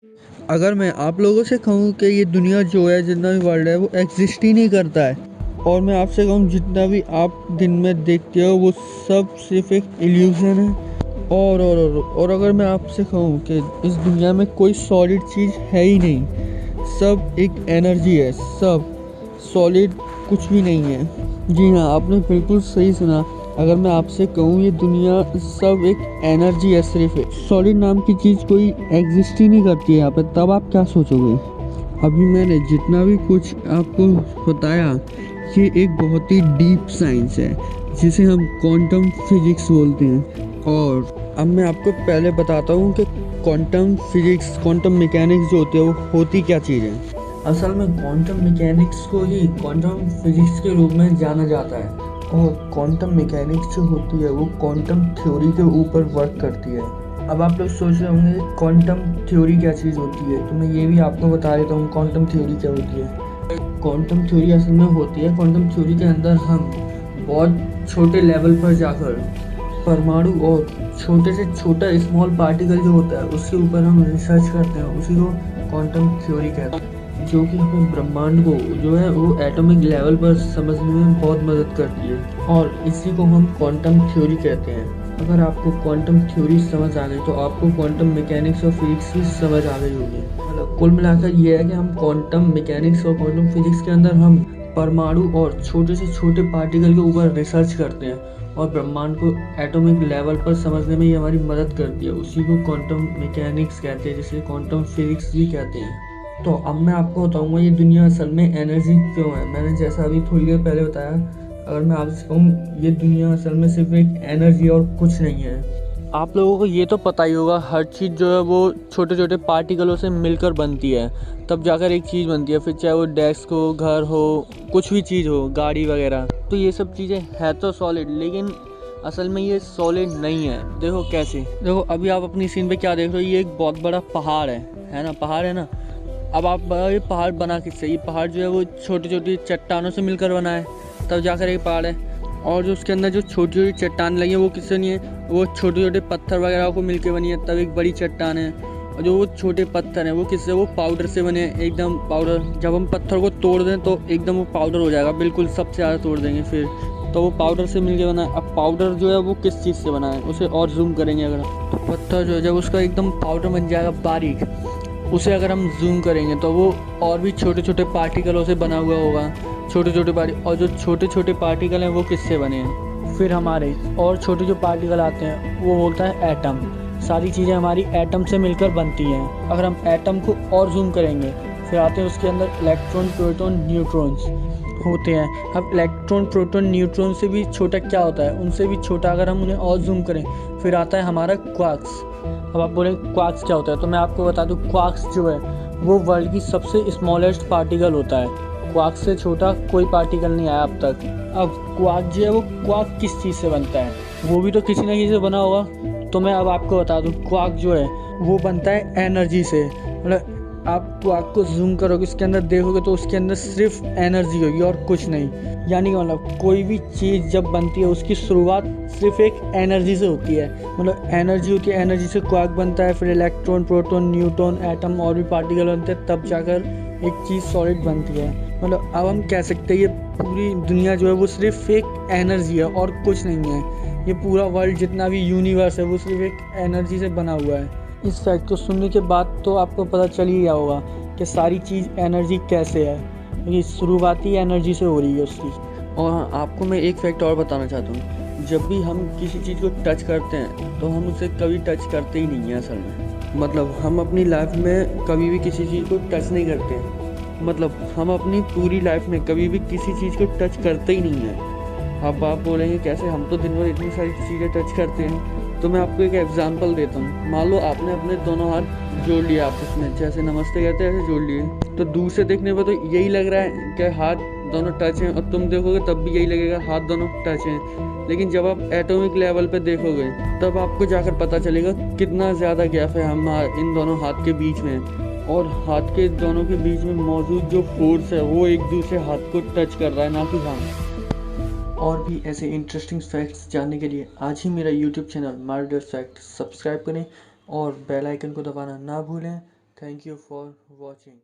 अगर मैं आप लोगों से कहूँ कि ये दुनिया जो है, जितना भी वर्ल्ड है, वो एग्जिस्ट ही नहीं करता है, और मैं आपसे कहूँ जितना भी आप दिन में देखते हो वो सब सिर्फ एक इल्यूज़न है। और अगर मैं आपसे कहूँ कि इस दुनिया में कोई सॉलिड चीज़ है ही नहीं, सब एक एनर्जी है, सब सॉलिड कुछ भी नहीं है। जी हाँ, आपने बिल्कुल सही सुना। अगर मैं आपसे कहूँ ये दुनिया सब एक एनर्जी है, सिर्फ एक सॉलिड नाम की चीज़ कोई एग्जिस्ट ही नहीं करती है यहाँ पे, तब आप क्या सोचोगे? अभी मैंने जितना भी कुछ आपको बताया, ये एक बहुत ही डीप साइंस है जिसे हम क्वांटम फिजिक्स बोलते हैं। और अब मैं आपको पहले बताता हूँ कि क्वांटम फिजिक्स, क्वांटम मैकेनिक्स जो होती है वो होती क्या चीज़ है। असल में क्वांटम मैकेनिक्स को ही क्वांटम फिजिक्स के रूप में जाना जाता है, और क्वांटम मैकेनिक्स जो होती है वो क्वांटम थ्योरी के ऊपर वर्क करती है। अब आप लोग सोच रहे होंगे क्वांटम थ्योरी क्या चीज़ होती है, तो मैं ये भी आपको बता देता हूँ क्वांटम थ्योरी क्या होती है। क्वांटम थ्योरी असल में होती है, क्वांटम थ्योरी के अंदर हम बहुत छोटे लेवल पर जाकर परमाणु और छोटे से छोटा स्मॉल पार्टिकल जो होता है उसके ऊपर हम रिसर्च करते हैं, उसी को क्वांटम थ्योरी कहते हैं, जो कि हमें ब्रह्मांड को जो है वो एटॉमिक लेवल पर समझने में बहुत मदद करती है, और इसी को हम क्वांटम थ्योरी कहते हैं। अगर आपको क्वांटम थ्योरी समझ आ गई तो आपको क्वांटम मैकेनिक्स और फिजिक्स भी समझ आ गई होगी। मतलब कुल मिलाकर ये है कि हम क्वांटम मैकेनिक्स और क्वांटम फिजिक्स के अंदर हम परमाणु और छोटे से छोटे पार्टिकल के ऊपर रिसर्च करते हैं, और ब्रह्मांड को एटॉमिक लेवल पर समझने में ये हमारी मदद करती है, उसी को क्वांटम मैकेनिक्स कहते हैं, जिसे क्वांटम फिजिक्स भी कहते हैं। तो अब मैं आपको बताऊंगा ये दुनिया असल में एनर्जी क्यों है। मैंने जैसा अभी थोड़ी देर पहले बताया, अगर मैं आपसे कहूँ ये दुनिया असल में सिर्फ एक एनर्जी और कुछ नहीं है। आप लोगों को ये तो पता ही होगा, हर चीज़ जो है वो छोटे छोटे पार्टिकलों से मिलकर बनती है, तब जाकर एक चीज़ बनती है, फिर चाहे वो डेस्क हो, घर हो, कुछ भी चीज़ हो, गाड़ी वगैरह। तो ये सब चीज़ें है तो सॉलिड, लेकिन असल में ये सॉलिड नहीं है। देखो कैसे, देखो अभी आप अपनी सीन पे क्या देख रहे हो, ये एक बहुत बड़ा पहाड़ है ना, पहाड़ है ना। अब आप ये पहाड़ बना किससे? ये पहाड़ जो है वो छोटी छोटी चट्टानों से मिलकर बना है, तब जाकर एक पहाड़ है। और जो उसके अंदर जो छोटी छोटी चट्टान लगी है वो किससे नहीं है, वो छोटे छोटे पत्थर वगैरह को मिलकर बनी है, तब एक बड़ी चट्टान है। और जो वो छोटे पत्थर हैं वो किससे, वो पाउडर से बने हैं, एकदम पाउडर। जब हम पत्थर को तोड़ दें तो एकदम वो पाउडर हो जाएगा, बिल्कुल सबसे ज़्यादा तोड़ देंगे फिर, तो वो पाउडर से मिलके बना है। अब पाउडर जो है वो किस चीज़ से बना है, उसे और जूम करेंगे अगर हम, तो पत्थर जो है जब उसका एकदम पाउडर बन जाएगा बारीक, उसे अगर हम जूम करेंगे तो वो और भी छोटे छोटे पार्टिकलों से बना हुआ होगा, छोटे छोटे और जो छोटे छोटे पार्टिकल हैं वो किससे बने हैं, फिर हमारे और छोटे जो पार्टिकल आते हैं वो बोलता है एटम। सारी चीज़ें हमारी एटम से मिलकर बनती हैं। अगर हम एटम को और जूम करेंगे, फिर आते हैं उसके अंदर इलेक्ट्रॉन, प्रोटॉन, न्यूट्रॉन्स होते हैं। अब इलेक्ट्रॉन, प्रोटॉन, न्यूट्रॉन से भी छोटा क्या होता है, उनसे भी छोटा अगर हम उन्हें और जूम करें, फिर आता है हमारा क्वार्क्स। अब आप बोले क्वार्क्स क्या होता है, तो मैं आपको बता दूं, क्वार्क्स जो है वो वर्ल्ड की सबसे स्मॉलेस्ट पार्टिकल होता है। क्वार्क्स से छोटा कोई पार्टिकल नहीं आया अब तक। अब क्वार्क जो है वो क्वार्क किस चीज़ से बनता है, वो भी तो किसी न किसी से बना होगा। तो मैं अब आपको बता दूं, क्वार्क जो है वो बनता है एनर्जी से। मतलब आप क्वार्क को जूम करोगे, उसके अंदर देखोगे तो उसके अंदर सिर्फ एनर्जी होगी और कुछ नहीं। यानी कि मतलब कोई भी चीज़ जब बनती है उसकी शुरुआत सिर्फ एक एनर्जी से होती है। मतलब एनर्जी होती है, एनर्जी से क्वार्क बनता है, फिर इलेक्ट्रॉन, प्रोटॉन, न्यूट्रॉन, एटम और भी पार्टिकल बनते हैं, तब जाकर एक चीज़ सॉलिड बनती है। मतलब अब हम कह सकते हैं ये पूरी दुनिया जो है वो सिर्फ एक एनर्जी है और कुछ नहीं है। ये पूरा वर्ल्ड जितना भी यूनिवर्स है वो सिर्फ एक एनर्जी से बना हुआ है। इस फैक्ट को सुनने के बाद तो आपको पता चल ही गया होगा कि सारी चीज़ एनर्जी कैसे है, क्योंकि शुरुआती एनर्जी से हो रही है उसकी। और हाँ, आपको मैं एक फैक्ट और बताना चाहता हूँ, जब भी हम किसी चीज़ को टच करते हैं तो हम उसे कभी टच करते ही नहीं हैं असल में। मतलब हम अपनी लाइफ में कभी भी किसी चीज़ को टच नहीं करते हैं। मतलब हम अपनी पूरी लाइफ में कभी भी किसी चीज़ को टच करते ही नहीं हैं। अब आप बोलेंगे कैसे, हम तो दिन भर इतनी सारी चीज़ें टच करते हैं। तो मैं आपको एक एग्जांपल देता हूँ। मान लो आपने अपने दोनों हाथ जोड़ लिए आपस में, जैसे नमस्ते कहते हैं ऐसे जोड़ लिए, तो दूर से देखने पर तो यही लग रहा है कि हाथ दोनों टच हैं, और तुम देखोगे तब भी यही लगेगा हाथ दोनों टच हैं। लेकिन जब आप एटॉमिक लेवल पे देखोगे तब आपको जाकर पता चलेगा कितना ज़्यादा गैप है हम इन दोनों हाथ के बीच में, और हाथ के दोनों के बीच में मौजूद जो फोर्स है वो एक दूसरे हाथ को टच कर रहा है, ना कि हम। और भी ऐसे इंटरेस्टिंग फैक्ट्स जानने के लिए आज ही मेरा YouTube channel Mardar fact subscribe करें और बेल आइकन को दबाना ना भूलें। Thank you for watching.